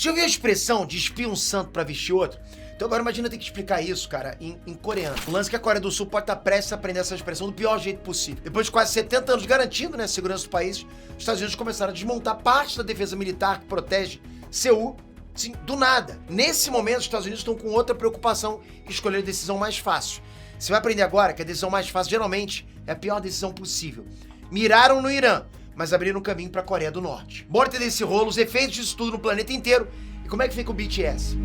Você já ouviu a expressão de espia um santo pra vestir outro? Então agora imagina ter que explicar isso, cara, em coreano. O lance é que a Coreia do Sul pode estar prestes a aprender essa expressão do pior jeito possível. Depois de quase 70 anos garantindo, né, a segurança do país, os Estados Unidos começaram a desmontar parte da defesa militar que protege Seul, sim, do nada. Nesse momento, os Estados Unidos estão com outra preocupação, escolher a decisão mais fácil. Você vai aprender agora que a decisão mais fácil, geralmente, é a pior decisão possível. Miraram no Irã, mas abriram caminho para a Coreia do Norte. Bora entender esse rolo, os efeitos disso tudo no planeta inteiro e como é que fica o BTS.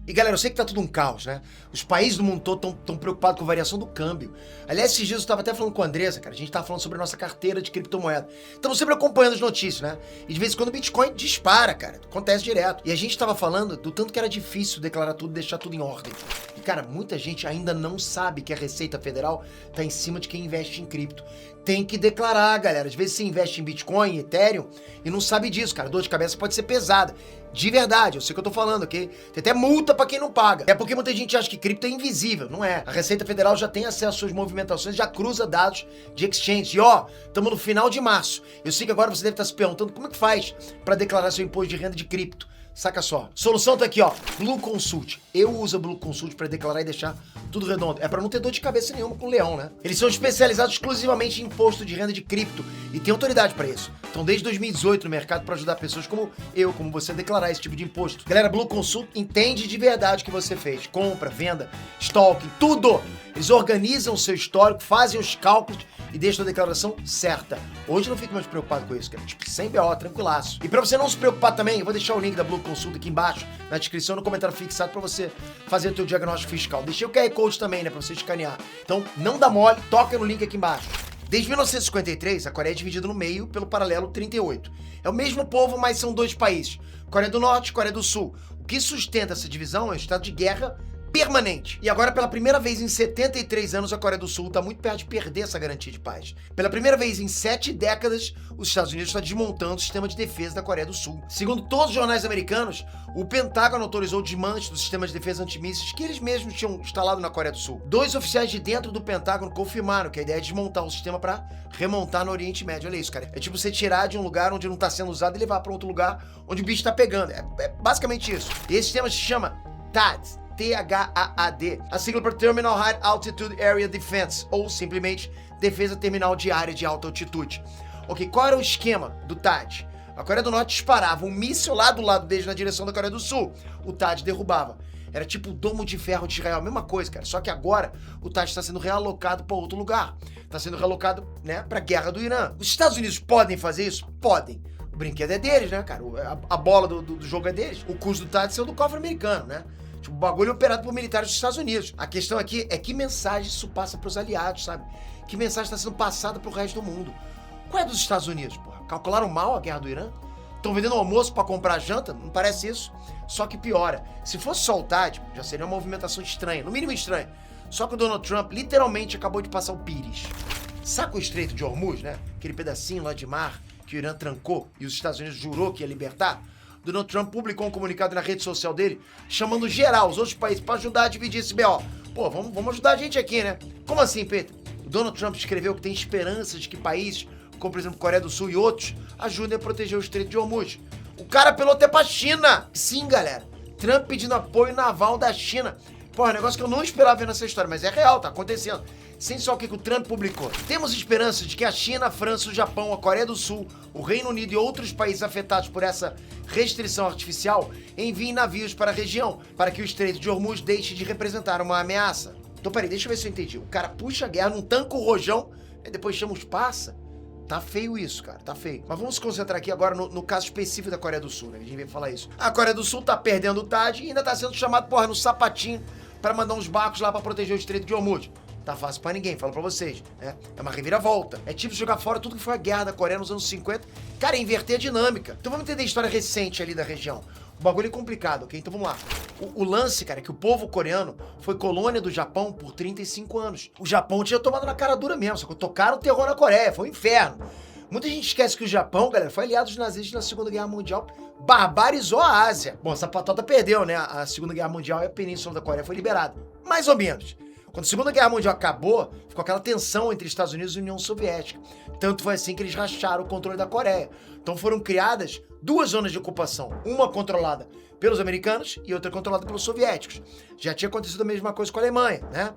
E galera, eu sei que tá tudo um caos, né? Os países do mundo todo estão preocupados com a variação do câmbio. Aliás, esses dias eu tava até falando com a Andressa, cara, a gente tava falando sobre a nossa carteira de criptomoeda. Estamos sempre acompanhando as notícias, né? E de vez em quando o Bitcoin dispara, cara, acontece direto. E a gente tava falando do tanto que era difícil declarar tudo, deixar tudo em ordem. E cara, muita gente ainda não sabe que a Receita Federal tá em cima de quem investe em cripto. Tem que declarar, galera. Às vezes você investe em Bitcoin, Ethereum e não sabe disso, cara. Dor de cabeça pode ser pesada. De verdade, eu sei o que eu tô falando, ok? Tem até multa pra quem não paga. É porque muita gente acha que cripto é invisível. Não é. A Receita Federal já tem acesso às suas movimentações, já cruza dados de exchange. E ó, estamos no final de março. Eu sei que agora você deve estar se perguntando como é que faz pra declarar seu imposto de renda de cripto. Saca só. Solução tá aqui, ó. Blue Consult. Eu uso a Blue Consult pra declarar e deixar tudo redondo. É pra não ter dor de cabeça nenhuma com o leão, né? Eles são especializados exclusivamente em imposto de renda de cripto e tem autoridade pra isso. Estão desde 2018 no mercado pra ajudar pessoas como eu, como você, a declarar esse tipo de imposto. Galera, Blue Consult entende de verdade o que você fez. Compra, venda, stalking, tudo! Eles organizam o seu histórico, fazem os cálculos e deixam a declaração certa. Hoje eu não fico mais preocupado com isso, cara. Tipo, sem BO, tranquilaço. E pra você não se preocupar também, eu vou deixar o link da Blue Consult aqui embaixo, na descrição, no comentário fixado, pra você fazer o teu diagnóstico fiscal. Deixei o QR Code também, né, pra você escanear. Então, não dá mole, toca no link aqui embaixo. Desde 1953, a Coreia é dividida no meio pelo paralelo 38. É o mesmo povo, mas são dois países. Coreia do Norte e Coreia do Sul. O que sustenta essa divisão é o estado de guerra permanente. E agora, pela primeira vez em 73 anos, a Coreia do Sul está muito perto de perder essa garantia de paz. Pela primeira vez em 7 décadas, os Estados Unidos estão desmontando o sistema de defesa da Coreia do Sul. Segundo todos os jornais americanos, o Pentágono autorizou o desmanche do sistema de defesa antimísseis que eles mesmos tinham instalado na Coreia do Sul. 2 oficiais de dentro do Pentágono confirmaram que a ideia é desmontar o sistema para remontar no Oriente Médio. Olha isso, cara. É tipo você tirar de um lugar onde não está sendo usado e levar para outro lugar onde o bicho está pegando. É basicamente isso. E esse sistema se chama THAAD. THAAD, a sigla para Terminal High Altitude Area Defense, ou simplesmente Defesa Terminal de Área de Alta Altitude. Ok, qual era o esquema do THAAD? A Coreia do Norte disparava um míssil lá do lado deles na direção da Coreia do Sul. O THAAD derrubava. Era tipo o domo de ferro de Israel, a mesma coisa, cara. Só que agora o THAAD está sendo realocado para outro lugar. Está sendo realocado, né, para a guerra do Irã. Os Estados Unidos podem fazer isso? Podem. O brinquedo é deles, né, cara? A bola do jogo é deles. O custo do THAAD saiu do cofre americano, né? Tipo, o bagulho é operado por militares dos Estados Unidos. A questão aqui é que mensagem isso passa pros aliados, sabe? Que mensagem está sendo passada pro resto do mundo. Qual é dos Estados Unidos, porra? Calcularam mal a guerra do Irã? Estão vendendo almoço pra comprar janta? Não parece isso? Só que piora. Se fosse só o THAAD, já seria uma movimentação estranha, no mínimo estranha. Só que o Donald Trump literalmente acabou de passar o pires. Saca o Estreito de Hormuz, né? Aquele pedacinho lá de mar que o Irã trancou e os Estados Unidos jurou que ia libertar? Donald Trump publicou um comunicado na rede social dele, chamando geral, os outros países, para ajudar a dividir esse BO. Pô, vamos ajudar a gente aqui, né? Como assim, Peter? O Donald Trump escreveu que tem esperança de que países, como por exemplo Coreia do Sul e outros, ajudem a proteger o Estreito de Hormuz. O cara apelou até pra China. Sim, galera. Trump pedindo apoio naval da China. Porra, negócio que eu não esperava ver nessa história, mas é real, tá acontecendo. Sem só o que o Trump publicou. Temos esperança de que a China, a França, o Japão, a Coreia do Sul, o Reino Unido e outros países afetados por essa restrição artificial enviem navios para a região, para que o Estreito de Hormuz deixe de representar uma ameaça. Então, peraí, deixa eu ver se eu entendi. O cara puxa a guerra num tanque o rojão e depois chama os passa. Tá feio isso, cara, tá feio. Mas vamos se concentrar aqui agora no caso específico da Coreia do Sul, né? A gente veio falar isso. A Coreia do Sul tá perdendo o THAAD e ainda tá sendo chamado, porra, no sapatinho para mandar uns barcos lá para proteger o Estreito de Hormuz. Tá fácil pra ninguém, falo pra vocês, né? É uma reviravolta. É tipo jogar fora tudo que foi a guerra da Coreia nos anos 50. Cara, é inverter a dinâmica. Então vamos entender a história recente ali da região. O bagulho é complicado, ok? Então vamos lá. O lance, cara, é que o povo coreano foi colônia do Japão por 35 anos. O Japão tinha tomado na cara dura mesmo, só que tocaram o terror na Coreia, foi um inferno. Muita gente esquece que o Japão, galera, foi aliado dos nazistas na Segunda Guerra Mundial, barbarizou a Ásia. Bom, essa patota perdeu, né? A Segunda Guerra Mundial e a Península da Coreia foi liberada. Mais ou menos. Quando a Segunda Guerra Mundial acabou, ficou aquela tensão entre Estados Unidos e União Soviética. Tanto foi assim que eles racharam o controle da Coreia. Então foram criadas 2 zonas de ocupação, uma controlada pelos americanos e outra controlada pelos soviéticos. Já tinha acontecido a mesma coisa com a Alemanha, né?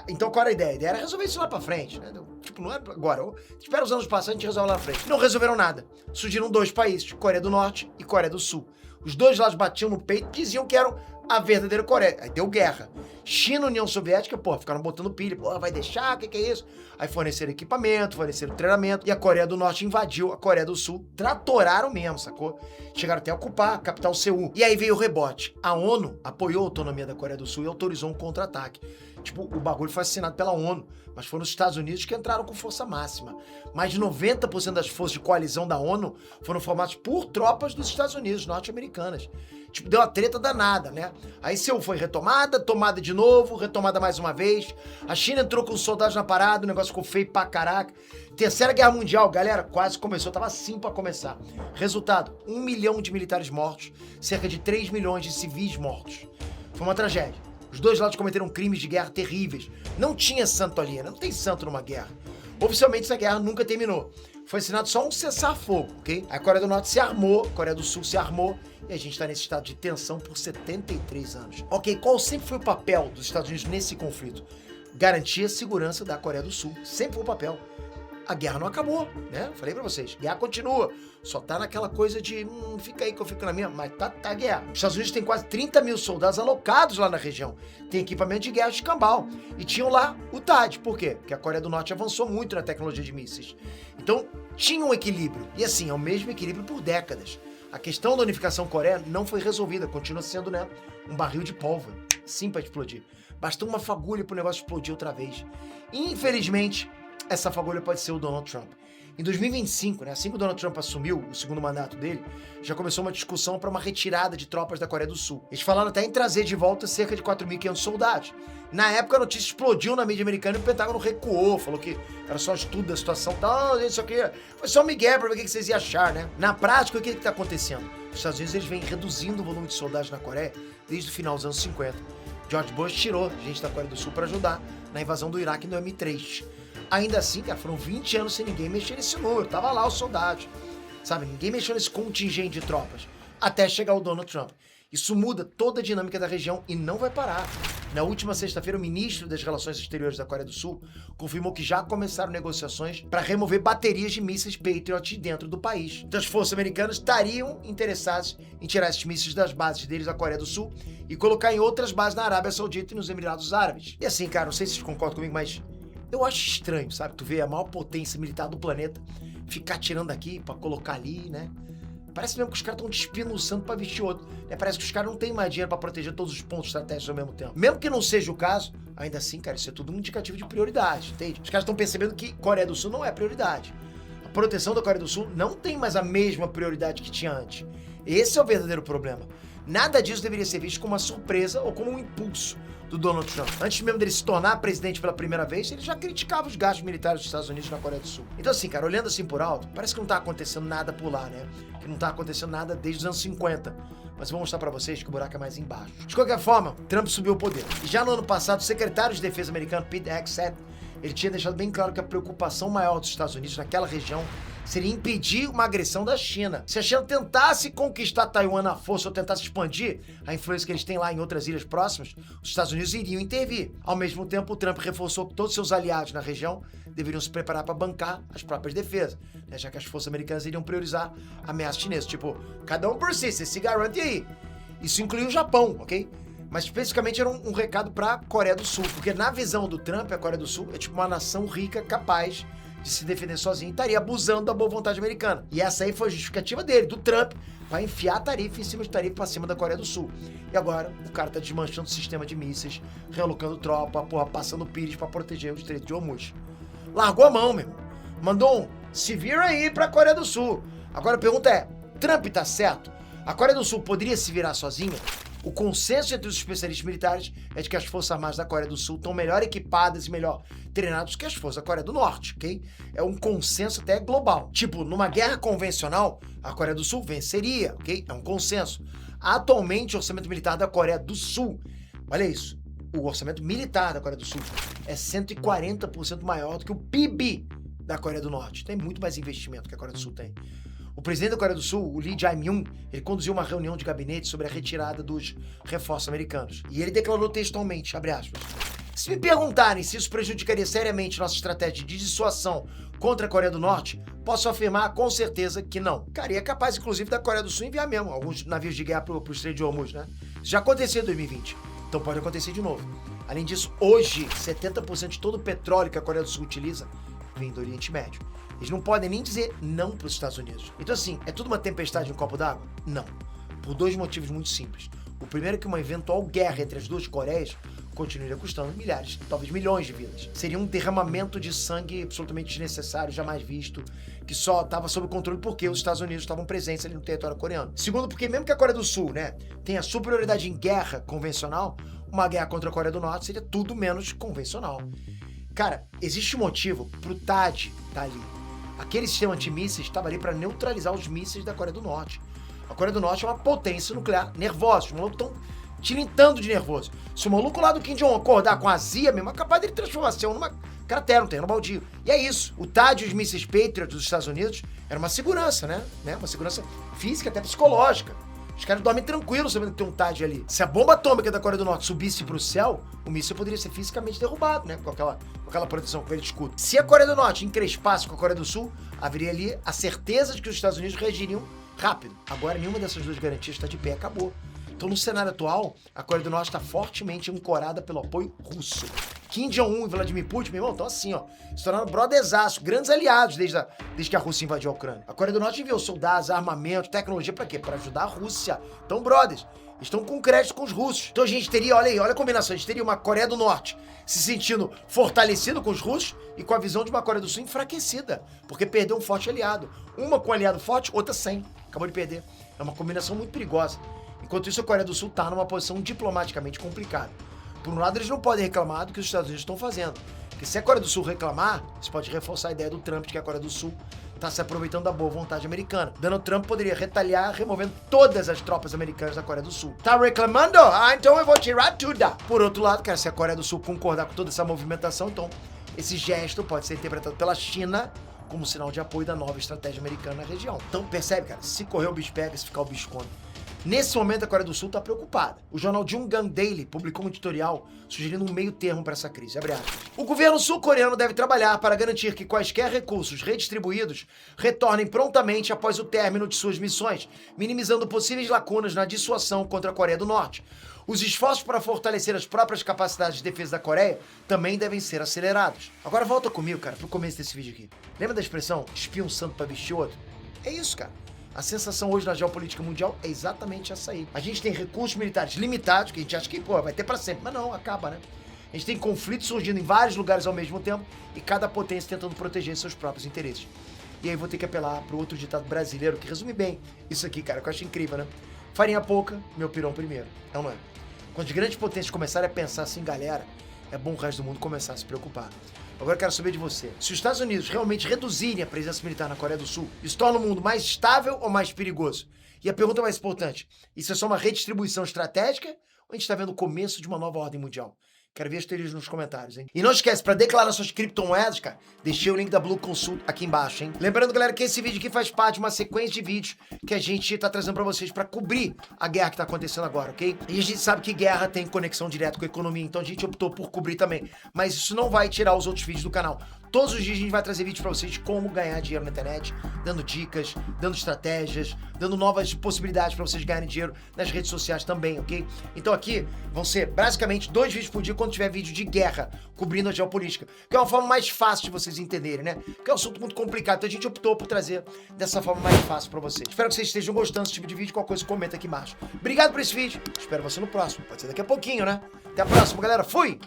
Então qual era a ideia? A ideia era resolver isso lá pra frente, né? Tipo, não é agora. Espera os anos passarem, a gente resolve lá na frente. Não resolveram nada. Surgiram 2 países, Coreia do Norte e Coreia do Sul. Os 2 lados batiam no peito e diziam que eram a verdadeira Coreia. Aí deu guerra. China e União Soviética, ficaram botando pilha. Vai deixar? O que é isso? Aí forneceram equipamento, forneceram treinamento. E a Coreia do Norte invadiu a Coreia do Sul. Tratoraram mesmo, sacou? Chegaram até a ocupar a capital Seul. E aí veio o rebote. A ONU apoiou a autonomia da Coreia do Sul e autorizou um contra-ataque. Tipo, o bagulho foi assinado pela ONU, mas foram os Estados Unidos que entraram com força máxima. Mais de 90% das forças de coalizão da ONU foram formadas por tropas dos Estados Unidos, norte-americanas. Tipo, deu uma treta danada, né? Aí Seul foi retomada, tomada de novo, retomada mais uma vez. A China entrou com os soldados na parada, o negócio ficou feio pra caraca. Terceira Guerra Mundial, galera, quase começou, tava assim pra começar. Resultado, 1 milhão de militares mortos, cerca de 3 milhões de civis mortos. Foi uma tragédia. Os 2 lados cometeram crimes de guerra terríveis. Não tinha santo ali, né? Não tem santo numa guerra. Oficialmente essa guerra nunca terminou. Foi assinado só um cessar-fogo, ok? A Coreia do Norte se armou, a Coreia do Sul se armou, e a gente tá nesse estado de tensão por 73 anos. Ok, qual sempre foi o papel dos Estados Unidos nesse conflito? Garantir a segurança da Coreia do Sul. Sempre foi o papel. A guerra não acabou, né? Falei pra vocês, guerra continua. Só tá naquela coisa de, fica aí que eu fico na minha, mas tá a guerra. Os Estados Unidos têm quase 30 mil soldados alocados lá na região. Tem equipamento de guerra de escambau. E tinham lá o THAAD. Por quê? Porque a Coreia do Norte avançou muito na tecnologia de mísseis. Então, tinha um equilíbrio. E assim, é o mesmo equilíbrio por décadas. A questão da unificação coreana não foi resolvida. Continua sendo, né, um barril de pólvora. Sim, pra explodir. Bastou uma fagulha pro negócio explodir outra vez. Infelizmente, essa fagulha pode ser o Donald Trump. Em 2025, né, assim que o Donald Trump assumiu o segundo mandato dele, já começou uma discussão para uma retirada de tropas da Coreia do Sul. Eles falaram até em trazer de volta cerca de 4.500 soldados. Na época, a notícia explodiu na mídia americana e o Pentágono recuou, falou que era só estudo da situação e tal, isso aqui foi só um migué pra ver o que vocês iam achar, né? Na prática, o que está acontecendo? Os Estados Unidos eles vêm reduzindo o volume de soldados na Coreia desde o final dos anos 50. George Bush tirou gente da Coreia do Sul para ajudar na invasão do Iraque no M3. Ainda assim, cara, foram 20 anos sem ninguém mexer nesse número. Tava lá os soldados, sabe? Ninguém mexeu nesse contingente de tropas. Até chegar o Donald Trump. Isso muda toda a dinâmica da região e não vai parar. Na última sexta-feira, o ministro das Relações Exteriores da Coreia do Sul confirmou que já começaram negociações para remover baterias de mísseis Patriot dentro do país. Então, as forças americanas estariam interessadas em tirar esses mísseis das bases deles da Coreia do Sul e colocar em outras bases na Arábia Saudita e nos Emirados Árabes. E assim, cara, não sei se vocês concordam comigo, mas eu acho estranho, sabe? Tu vê a maior potência militar do planeta ficar tirando aqui pra colocar ali, né? Parece mesmo que os caras estão despindo o santo pra vestir outro. Né? Parece que os caras não têm mais dinheiro pra proteger todos os pontos estratégicos ao mesmo tempo. Mesmo que não seja o caso, ainda assim, cara, isso é tudo um indicativo de prioridade, entende? Os caras estão percebendo que Coreia do Sul não é prioridade. A proteção da Coreia do Sul não tem mais a mesma prioridade que tinha antes. Esse é o verdadeiro problema. Nada disso deveria ser visto como uma surpresa ou como um impulso do Donald Trump. Antes mesmo dele se tornar presidente pela primeira vez, ele já criticava os gastos militares dos Estados Unidos na Coreia do Sul. Então assim, cara, olhando assim por alto, parece que não tá acontecendo nada por lá, né? Que não tá acontecendo nada desde os anos 50. Mas eu vou mostrar pra vocês que o buraco é mais embaixo. De qualquer forma, Trump subiu ao poder. E já no ano passado, o secretário de defesa americano, Pete Hegseth, ele tinha deixado bem claro que a preocupação maior dos Estados Unidos naquela região seria impedir uma agressão da China. Se a China tentasse conquistar Taiwan à força ou tentasse expandir a influência que eles têm lá em outras ilhas próximas, os Estados Unidos iriam intervir. Ao mesmo tempo, o Trump reforçou que todos seus aliados na região deveriam se preparar para bancar as próprias defesas, né, já que as forças americanas iriam priorizar ameaças chinesas. Tipo, cada um por si, você se garante aí. Isso inclui o Japão, ok? Mas especificamente era um recado para a Coreia do Sul, porque na visão do Trump, a Coreia do Sul é tipo uma nação rica, capaz de se defender sozinha e estaria abusando da boa vontade americana. E essa aí foi a justificativa dele, do Trump, para enfiar tarifa em cima de tarifa para cima da Coreia do Sul. E agora o cara tá desmanchando o sistema de mísseis, realocando tropa, passando pires para proteger o Estreito de Hormuz. Largou a mão, meu irmão. Mandou um se vira aí para a Coreia do Sul. Agora a pergunta é, Trump tá certo? A Coreia do Sul poderia se virar sozinha? O consenso entre os especialistas militares é de que as Forças Armadas da Coreia do Sul estão melhor equipadas e melhor treinadas que as Forças da Coreia do Norte, ok? É um consenso até global. Tipo, numa guerra convencional, a Coreia do Sul venceria, ok? É um consenso. Atualmente, o orçamento militar da Coreia do Sul, olha isso, o orçamento militar da Coreia do Sul é 140% maior do que o PIB da Coreia do Norte. Tem muito mais investimento que a Coreia do Sul tem. O presidente da Coreia do Sul, o Lee Jae-myung, ele conduziu uma reunião de gabinete sobre a retirada dos reforços americanos. E ele declarou textualmente, abre aspas, se me perguntarem se isso prejudicaria seriamente nossa estratégia de dissuasão contra a Coreia do Norte, posso afirmar com certeza que não. Cara, e é capaz, inclusive, da Coreia do Sul enviar mesmo alguns navios de guerra pro Estreito de Hormuz, né? Isso já aconteceu em 2020, então pode acontecer de novo. Além disso, hoje, 70% de todo o petróleo que a Coreia do Sul utiliza vem do Oriente Médio. Eles não podem nem dizer não para os Estados Unidos. Então assim, é tudo uma tempestade em um copo d'água? Não. Por dois motivos muito simples. O primeiro é que uma eventual guerra entre as duas Coreias continuaria custando milhares, talvez milhões de vidas. Seria um derramamento de sangue absolutamente desnecessário, jamais visto, que só estava sob controle porque os Estados Unidos estavam presentes ali no território coreano. Segundo, porque mesmo que a Coreia do Sul, né, tenha superioridade em guerra convencional, uma guerra contra a Coreia do Norte seria tudo menos convencional. Cara, existe um motivo pro THAAD estar ali. Aquele sistema antimísseis estava ali para neutralizar os mísseis da Coreia do Norte. A Coreia do Norte é uma potência nuclear nervosa. Os malucos estão tilintando de nervoso. Se o maluco lá do Kim Jong-un acordar com a azia mesmo, é capaz dele transformar a Seul numa cratera, um terreno baldio. E é isso. O THAAD e os mísseis Patriot dos Estados Unidos era uma segurança, né? Uma segurança física, até psicológica. Os caras dormem tranquilos sabendo que tem um THAAD ali. Se a bomba atômica da Coreia do Norte subisse pro céu, o míssil poderia ser fisicamente derrubado, né? Com aquela proteção, com aquele escudo. Se a Coreia do Norte encrespasse com a Coreia do Sul, haveria ali a certeza de que os Estados Unidos reagiriam rápido. Agora, nenhuma dessas duas garantias está de pé, acabou. Então, no cenário atual, a Coreia do Norte está fortemente ancorada pelo apoio russo. Kim Jong-un e Vladimir Putin, meu irmão, estão assim, ó, se tornaram brotherzaço, grandes aliados desde que a Rússia invadiu a Ucrânia. A Coreia do Norte enviou soldados, armamento, tecnologia pra quê? Pra ajudar a Rússia. Então, brothers, estão com crédito com os russos. Então a gente teria, olha aí, olha a combinação, a gente teria uma Coreia do Norte se sentindo fortalecido com os russos e com a visão de uma Coreia do Sul enfraquecida, porque perdeu um forte aliado. Uma com um aliado forte, outra sem. Acabou de perder. É uma combinação muito perigosa. Enquanto isso, a Coreia do Sul está numa posição diplomaticamente complicada. Por um lado, eles não podem reclamar do que os Estados Unidos estão fazendo. Porque se a Coreia do Sul reclamar, isso pode reforçar a ideia do Trump de que a Coreia do Sul está se aproveitando da boa vontade americana. Donald Trump poderia retaliar removendo todas as tropas americanas da Coreia do Sul. Tá reclamando? Ah, então eu vou tirar tudo. Por outro lado, cara, se a Coreia do Sul concordar com toda essa movimentação, então esse gesto pode ser interpretado pela China como sinal de apoio da nova estratégia americana na região. Então percebe, cara, se correr o bicho pega, se ficar o bicho come. Nesse momento, a Coreia do Sul está preocupada. O jornal Jungang Daily publicou um editorial sugerindo um meio termo para essa crise. Abre aspas. O governo sul-coreano deve trabalhar para garantir que quaisquer recursos redistribuídos retornem prontamente após o término de suas missões, minimizando possíveis lacunas na dissuasão contra a Coreia do Norte. Os esforços para fortalecer as próprias capacidades de defesa da Coreia também devem ser acelerados. Agora volta comigo, cara, pro começo desse vídeo aqui. Lembra da expressão espia um santo para vestir outro? É isso, cara. A sensação hoje na geopolítica mundial é exatamente essa aí. A gente tem recursos militares limitados, que a gente acha que, pô, vai ter pra sempre. Mas não, acaba, né? A gente tem conflitos surgindo em vários lugares ao mesmo tempo e cada potência tentando proteger seus próprios interesses. E aí vou ter que apelar pro outro ditado brasileiro que resume bem isso aqui, cara, que eu acho incrível, né? Farinha pouca, meu pirão primeiro. É ou não é? Quando as grandes potências começarem a pensar assim, galera, é bom o resto do mundo começar a se preocupar. Agora eu quero saber de você. Se os Estados Unidos realmente reduzirem a presença militar na Coreia do Sul, isso torna o mundo mais estável ou mais perigoso? E a pergunta mais importante, isso é só uma redistribuição estratégica ou a gente está vendo o começo de uma nova ordem mundial? Quero ver as teorias nos comentários, hein? E não esquece, para declarar suas criptomoedas, cara, deixei o link da Blue Consult aqui embaixo, hein? Lembrando, galera, que esse vídeo aqui faz parte de uma sequência de vídeos que a gente tá trazendo para vocês para cobrir a guerra que tá acontecendo agora, ok? E a gente sabe que guerra tem conexão direta com a economia, então a gente optou por cobrir também. Mas isso não vai tirar os outros vídeos do canal. Todos os dias a gente vai trazer vídeos para vocês de como ganhar dinheiro na internet, dando dicas, dando estratégias, dando novas possibilidades para vocês ganharem dinheiro nas redes sociais também, ok? Então aqui vão ser basicamente 2 vídeos por dia quando tiver vídeo de guerra, cobrindo a geopolítica, que é uma forma mais fácil de vocês entenderem, né? Que é um assunto muito complicado, então a gente optou por trazer dessa forma mais fácil para vocês. Espero que vocês estejam gostando desse tipo de vídeo, qualquer coisa comenta aqui embaixo. Obrigado por esse vídeo, espero você no próximo, pode ser daqui a pouquinho, né? Até a próxima, galera, fui!